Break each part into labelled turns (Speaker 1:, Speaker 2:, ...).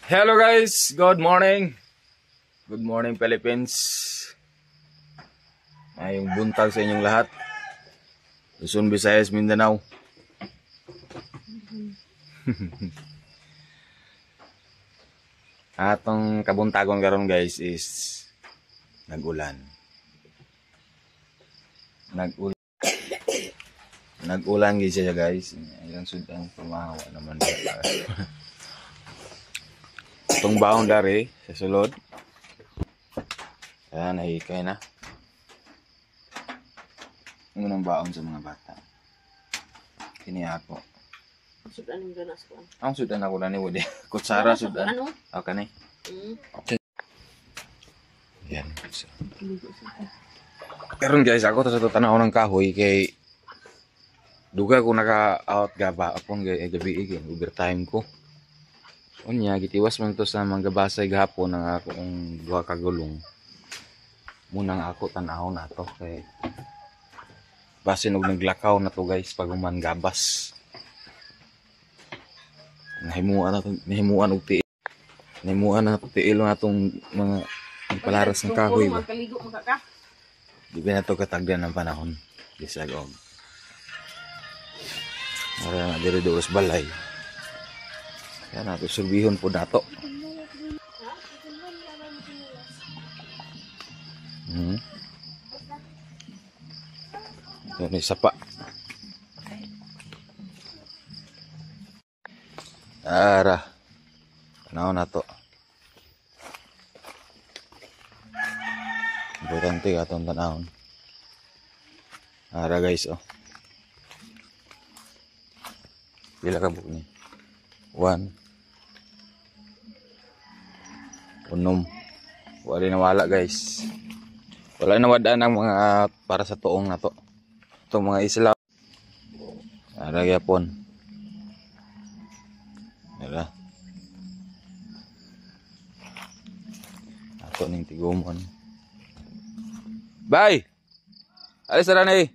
Speaker 1: Hello guys, good morning. Good morning Philippines. Ngayong buntag sa inyong lahat. Luzon, Visayas, Mindanao. Atong kabuntagon karon guys is nag-ulan. Nag-ulan gid siya guys. Ayun sudang pumahawa naman dito. Itong baon dari sa sulod. Ayan, nahikay na. Unang baon sa mga bata. Kini ako.
Speaker 2: Sudan yung ganas ko.
Speaker 1: Ang sudan ako na ni Woody. Kutsara sudan.
Speaker 2: Ano?
Speaker 1: Okay na. Okay. Yan. Karon guys, ako sa tanaw ng kahoy kay duga ko naka-out gaba akong gabi igin overtime ko. Unya gitiwas man to sa manggabasay gahapon ng akong duha ka gulong. Munang ako tan-aw na to kay basin og naglakaw na to guys pag human gabas. Nahimuan og tiil. Nahimuan na tiil na atong mga palaras ng kahoy ba. Di ba na to katagdan ng panahon. Bisagog. Ara na diri dos balay. Kaya nato surbihon po nato. Ito ni sapa. Ara. Tanaw na to. Importante atong tanawon. Ara guys oh. Pila ka buok ni? 1. Unom. Wala na wala guys. Wala na wadaan ang mga para sa tuong na to. Itong mga isla. Ara gyapon. Ara. Ato ning tigumon. Bye. Alis na ni.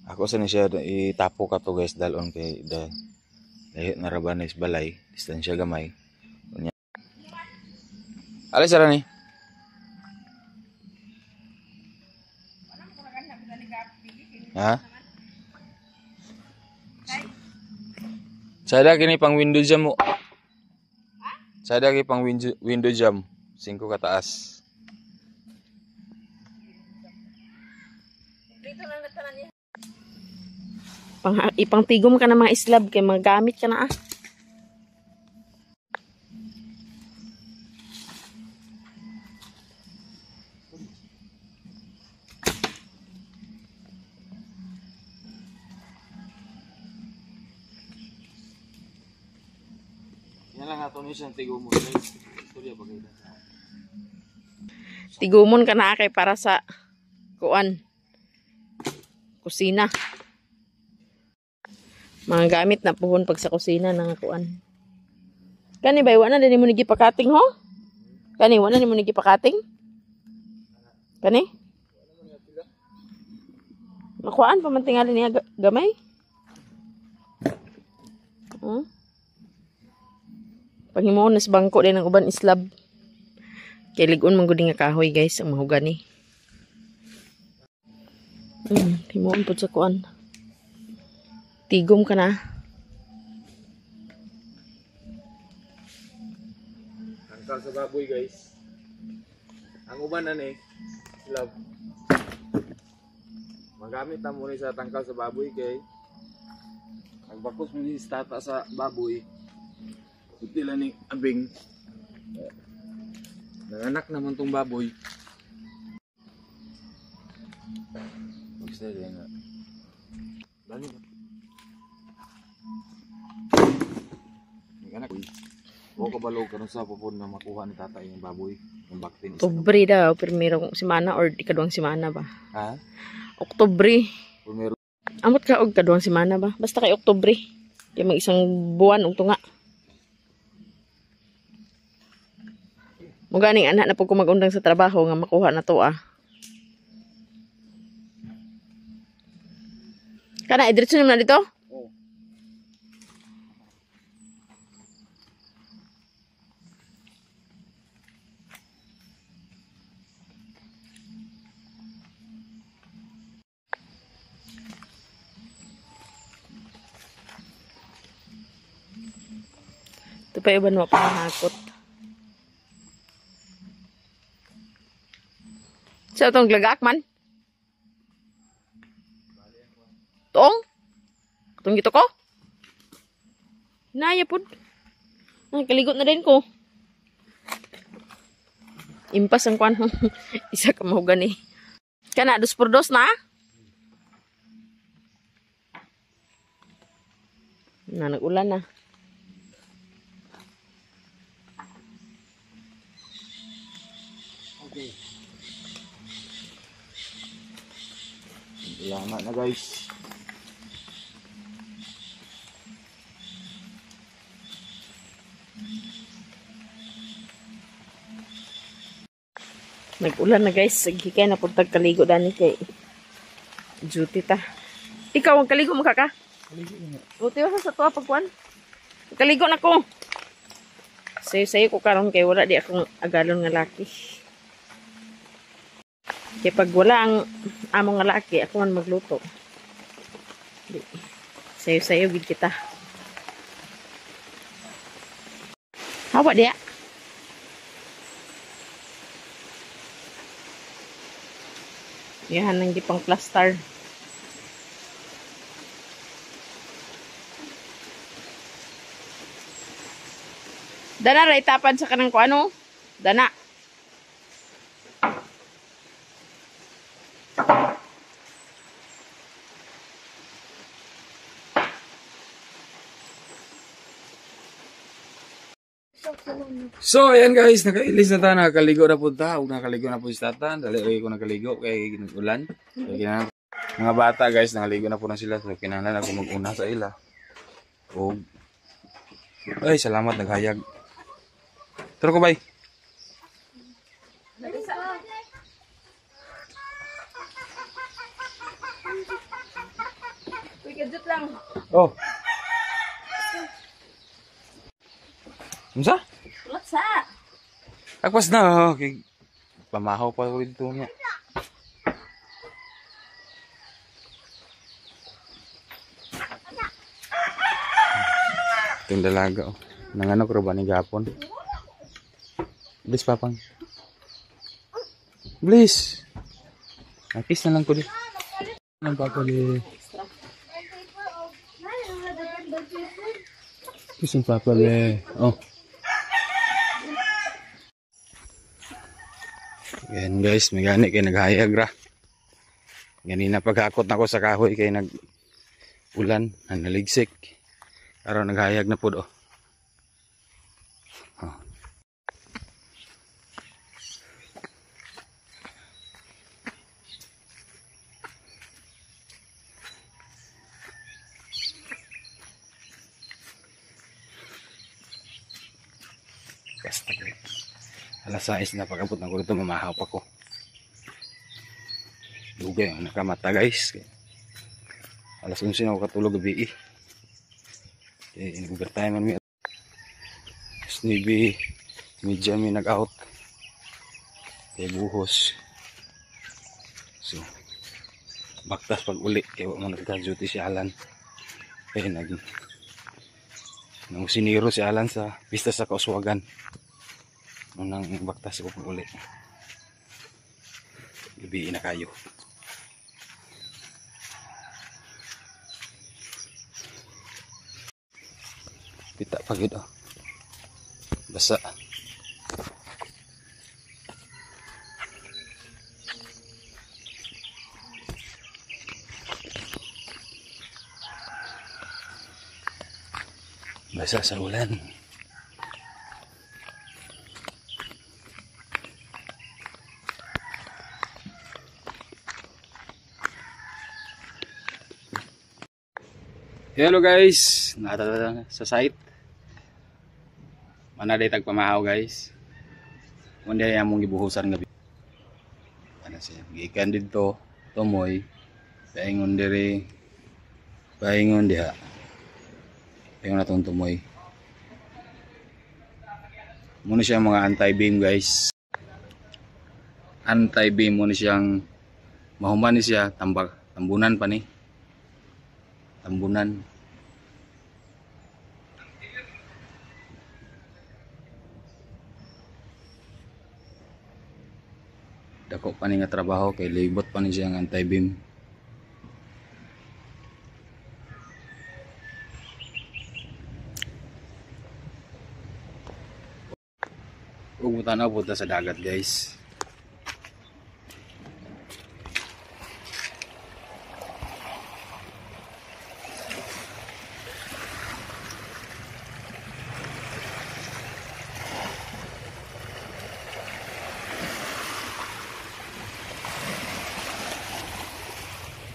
Speaker 1: Ako sa ni siya itapo ka to guys dalon kay layo na rabanis balay, distansya gamay. Unya. Alis ra ni. Ha? Sada kini pang window jam mo. Sada kini pang window jam 5 ka taas.
Speaker 2: Ipang tigom ka ng mga islab kay magamit ka na ah.
Speaker 1: Yan lang ato ni siyang tigumon guys. Istorya ba kayo?
Speaker 2: Tigumon ka na kay para sa kuan. Kusina. Mga gamit na puhon pag sa kusina ng kuan. Kani ba wala na din mo nagipakating ho? Kani wala na mo nagipakating? Kani? Makuan pa man tingali niya gamay? Panghimuon na sa bangko din ng uban islab. Kay ligon man gud nga kahoy guys ang mahugani. Himuon pud sa kuan. Tigom ka na.
Speaker 1: Tangkal sa baboy guys. Ang uban na ni islab. Magamit na muna sa tangkal sa baboy kay nagbakos mo ni stata sa baboy. Puti lang ni abing. Nanganak naman tong baboy. Magstay din nga. Dali ba? Nanganak. Huwag ka balog ka sa pupon na makuha ni tata yung baboy. Yung baktin.
Speaker 2: Oktubre daw. Primero simana or ikaduang simana ba?
Speaker 1: Ha?
Speaker 2: Oktubre.
Speaker 1: Primero.
Speaker 2: Amot ka og kaduang simana ba? Basta kay Oktubre. Kaya mag isang buwan og tunga. Muganing anak na pag kumagundang sa trabaho nga makuha na to ah. Kana, diretso naman na dito?
Speaker 1: Oo.
Speaker 2: pa iban mo panghakot. Sa itong lagak man? Tong? Itong gito ko? Hinaya po. Kaligot na din ko. Impas ang kwan. Isa ka mahugan eh. Kana, 2x2 na? Nag-ulan na.
Speaker 1: Okay. Salamat na guys.
Speaker 2: Nag-ulan na guys. Sige kaya na pag kaligo dani kay duty ta. Ikaw ang kaligo mo kaka? Kaligo na. Buti ba sa tuwa pagkuan? Kaligo na ko. Sayo ko karon kay wala di akong agalon nga laki. Kaya pag wala ang among nga laki, ako man magluto. Sayo gid kita. Hawa dia. Yan ang gipang plaster. Dana ray tapad sa kanang kuano? Dana.
Speaker 1: So, ayan guys, nakailis na ta, nakakaligo na po ta. Huwag nakaligo na po si Tatan. Dali ko nakaligo kay ginugulan. So, mga bata guys, nakaligo na po na sila. So, kinahanglan ako mag-una sa ila. O, ay, salamat, naghayag. Tara ko, bay.
Speaker 2: Kadjut lang.
Speaker 1: Oh. Unsa?
Speaker 2: Laksa.
Speaker 1: Agpas na, okay. Pamahaw pa ko dito niya. Ito yung dalaga, oh. Nangano ko ba ni Gapon? Bliss, papang. Bliss. Kiss na lang ko di. Ang papali. Kiss ang papali. Oh. Yan guys, may gani kayo naghayag ra. Ganina paghakot na ko sa kahoy kay nag-ulan, naligsik. Araw naghayag na po do. Oh. Basta ko. Alas 6 na pag-abot na ko dito, mamahaw pa ko. Dugay ang nakamata guys. Alas 11 na ako katulog gabi eh. In-overtime man mi. Snibi, medya mi nag-out. Kaya buhos. So, baktas pag uli. Kaya mo nagka-duty si Alan. Kaya nang siniro si Alan sa pista sa Kauswagan. Unang baktas ko pag uli. Gabi na kayo. Pita pagid oh. Basa. Basa sa ulan. Hello guys, nata sa site. Mana day tagpamahaw guys. One day among gibuhusan gabi. Ano siya? Gikan dito, tumoy. Paingon diri. Paingon diha. Paingon natong tumoy. Muna siya mga anti-beam guys. Anti-beam muna siyang mahuman ni siya tambunan pa ni. Tambunan. dako pa ni nga trabaho kay libot pa ni siya ng anti-beam. Ug mutanaw punta sa dagat guys.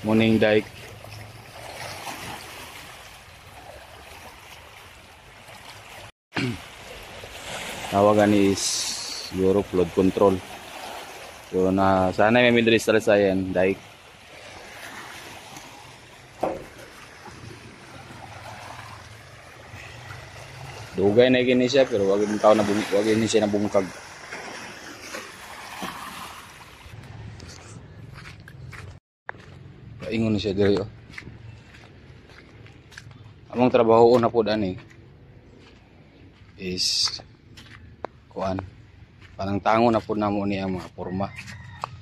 Speaker 1: Morning dike. Tawagan is Euro flood control. So na sana may midris sa yan dike. Dugay na gini siya pero wag yung tao na wag ni siya na bungkag. Ingon siya diri oh. Among trabaho na po ani is kuan. Parang tango na po namo ni ang mga porma.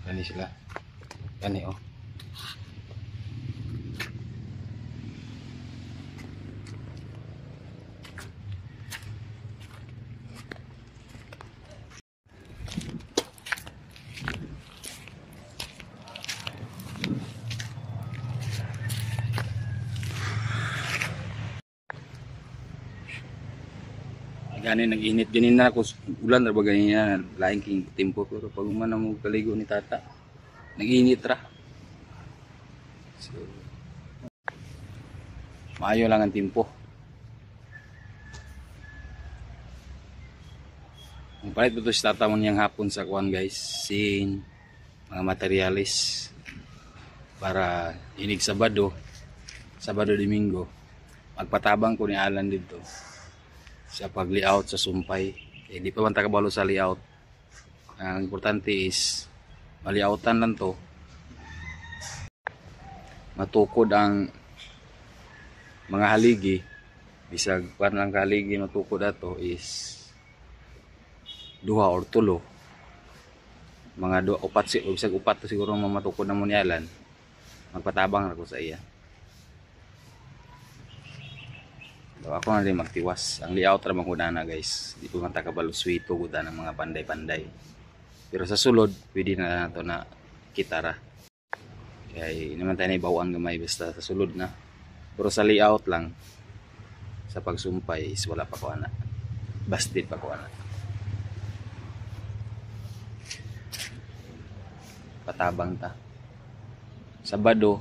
Speaker 1: Kani sila. Kani oh. Gani nag-init ganin na ako ulan ra ba ganyan laing king tempo pero pag man mo kaligo ni tata nag-init ra. So maayo lang ang tempo. Ang palit ito si tata mo niyang hapon sa kuan guys sin mga materialis para inig Sabado Domingo magpatabang ko ni Alan dito sa pag-layout sa sumpay. Di pa man takabalo sa layout. Ang importante is ma-layoutan lang to. Matukod ang mga haligi. Bisag pan lang haligi matukod ato is 2 or 3. Mga 2 upat bisag upat to siguro matukod na mo ni Alan. Magpatabang ako sa iya. So, ako na rin magtiwas. Ang layout ra man na guys. Di po man takabalo sweeto guda ng mga panday-panday. Pero sa sulod, pwede na nato na kitara. Kaya naman tayo na ibawaan gamay basta sa sulod na. Pero sa layout lang, sa pagsumpay is wala pa ko ana. Busted pa ko ana. Patabang ta. Sabado,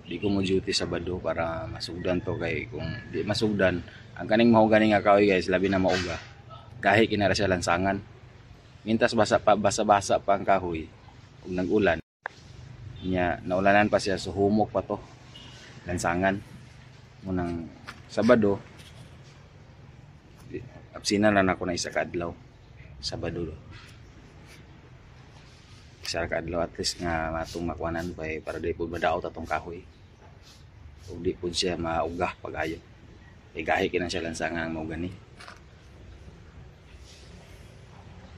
Speaker 1: di ko mo duty Sabado para masugdan to kay kung di masugdan ang kaning mahuganing nga kahoy guys labi na mauga kahit kinara siya lansangan mintas basa pa ang kahoy kung nag-ulan nya naulanan pa siya so humok pa to lansangan munang Sabado absinan lang ako na isa ka adlaw Sabado isa ka adlaw at least nga matong makwanan para di po madaot atong kahoy. Kung di po siya maugah pag-ayo. E gahi kinang siya lansangan mo gani.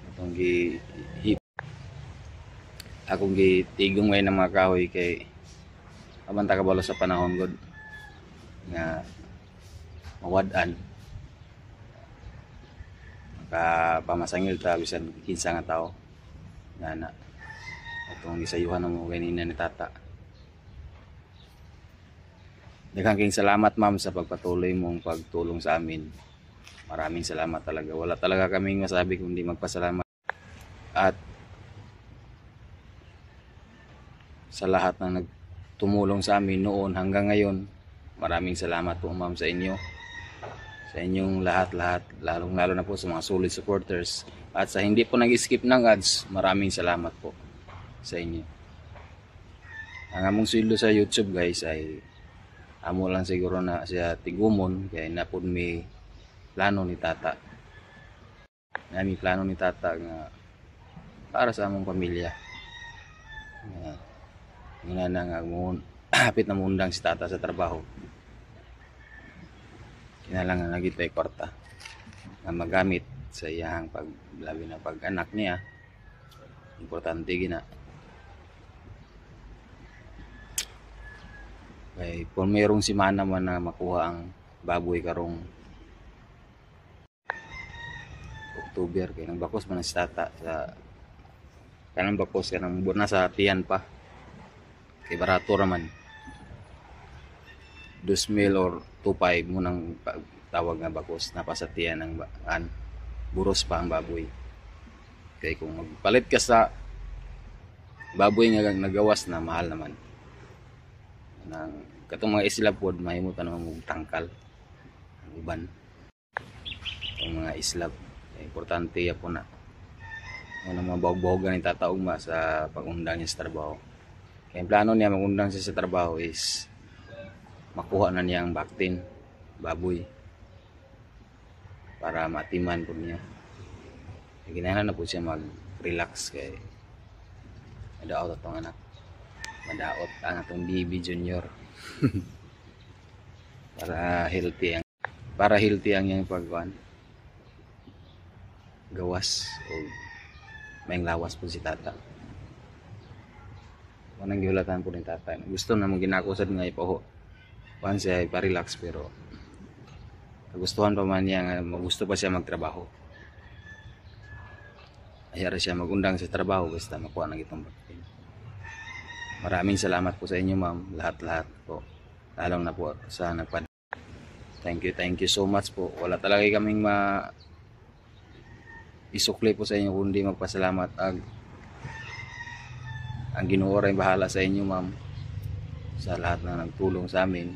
Speaker 1: Atong akong gitigong way ng mga kahoy kay aban ta kabalo sa panahon god nga mawad-an. Pamansangil ta bisan kinsa nga tao. Na atong gisayuhan mo ganina ni tata. Daghang king salamat ma'am sa pagpatuloy mong pagtulong sa amin. Maraming salamat talaga. Wala talaga kaming masabi kundi magpasalamat. At sa lahat na nagtumulong sa amin noon hanggang ngayon, maraming salamat po ma'am sa inyo. Sa inyong lahat-lahat, lalong-lalo na po sa mga solid supporters. At sa hindi po nag-skip ng ads, maraming salamat po sa inyo. Ang among sweldo sa YouTube guys ay amo lang siguro na siya tigumon kaya napod may plano ni tata. Nami plano ni tata nga para sa among pamilya. Nga na nga hapit na mundang si tata sa trabaho. Kinalangan lagi tayo kwarta na magamit sa iyang paglabi na pag-anak niya. Importante gina Kay kung mayroong simana man na makuha ang baboy karong October kay nang bakos man ang stata sa kanang bakos kanang na sa tiyan pa kay barato raman 2,000 or 2,500 mo nang tawag nga bakos na pa sa tiyan ng buros pa ang baboy. Kay kung magpalit ka sa baboy nga nagawas na mahal naman nang katong mga isla pod mahimutan naman mong tangkal ang uban ang mga islab importante ya po na mga bahog-bahogan ni tata ugma sa pag-undang niya sa trabaho. Kaya ang plano niya mag-undang siya sa trabaho is makuha na niya ang baktin baboy para matiman po niya. Ginahan na po siya mag-relax kay madaot atong anak. Madaot ang atong BB Junior. para healthy ang iyang pagkuan. Gawas o may lawas po si tata. Manang gihulatan po ni tata. Gusto na mong ginakusad nga ipaho. Kuan siya ipa-relax pero kagustuhan pa man niya nga gusto pa siya magtrabaho. Ayara siya magundang sa trabaho basta makuha na itong baktin. Maraming salamat po sa inyo ma'am, lahat-lahat po. Lalong na po sa nagpad. Thank you so much po. Wala talaga kaming isukli po sa inyo kundi magpasalamat ang Ginoo ray bahala sa inyo ma'am sa lahat na nagtulong sa amin.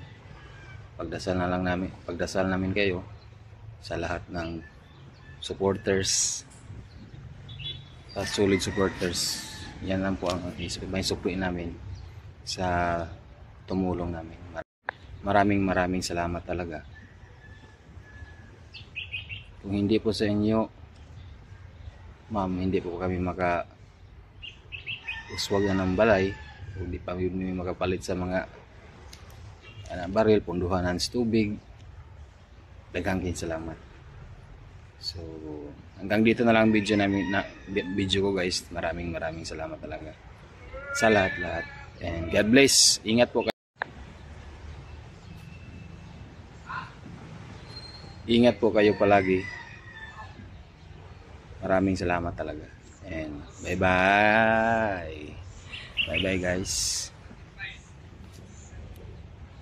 Speaker 1: Pagdasal namin kayo sa lahat ng supporters. Solid supporters. Yan lang po ang may sukli namin sa tumulong namin. Maraming salamat talaga. Kung hindi po sa inyo, ma'am, hindi po kami uswag na ng balay. Hindi pa kami makapalit sa mga baril, punduhanan sa tubig. Daghang salamat. So, hanggang dito na lang video ko guys. Maraming salamat talaga sa lahat-lahat. And God bless. Ingat po kayo. Ingat po kayo palagi. Maraming salamat talaga. And bye-bye. Bye-bye guys.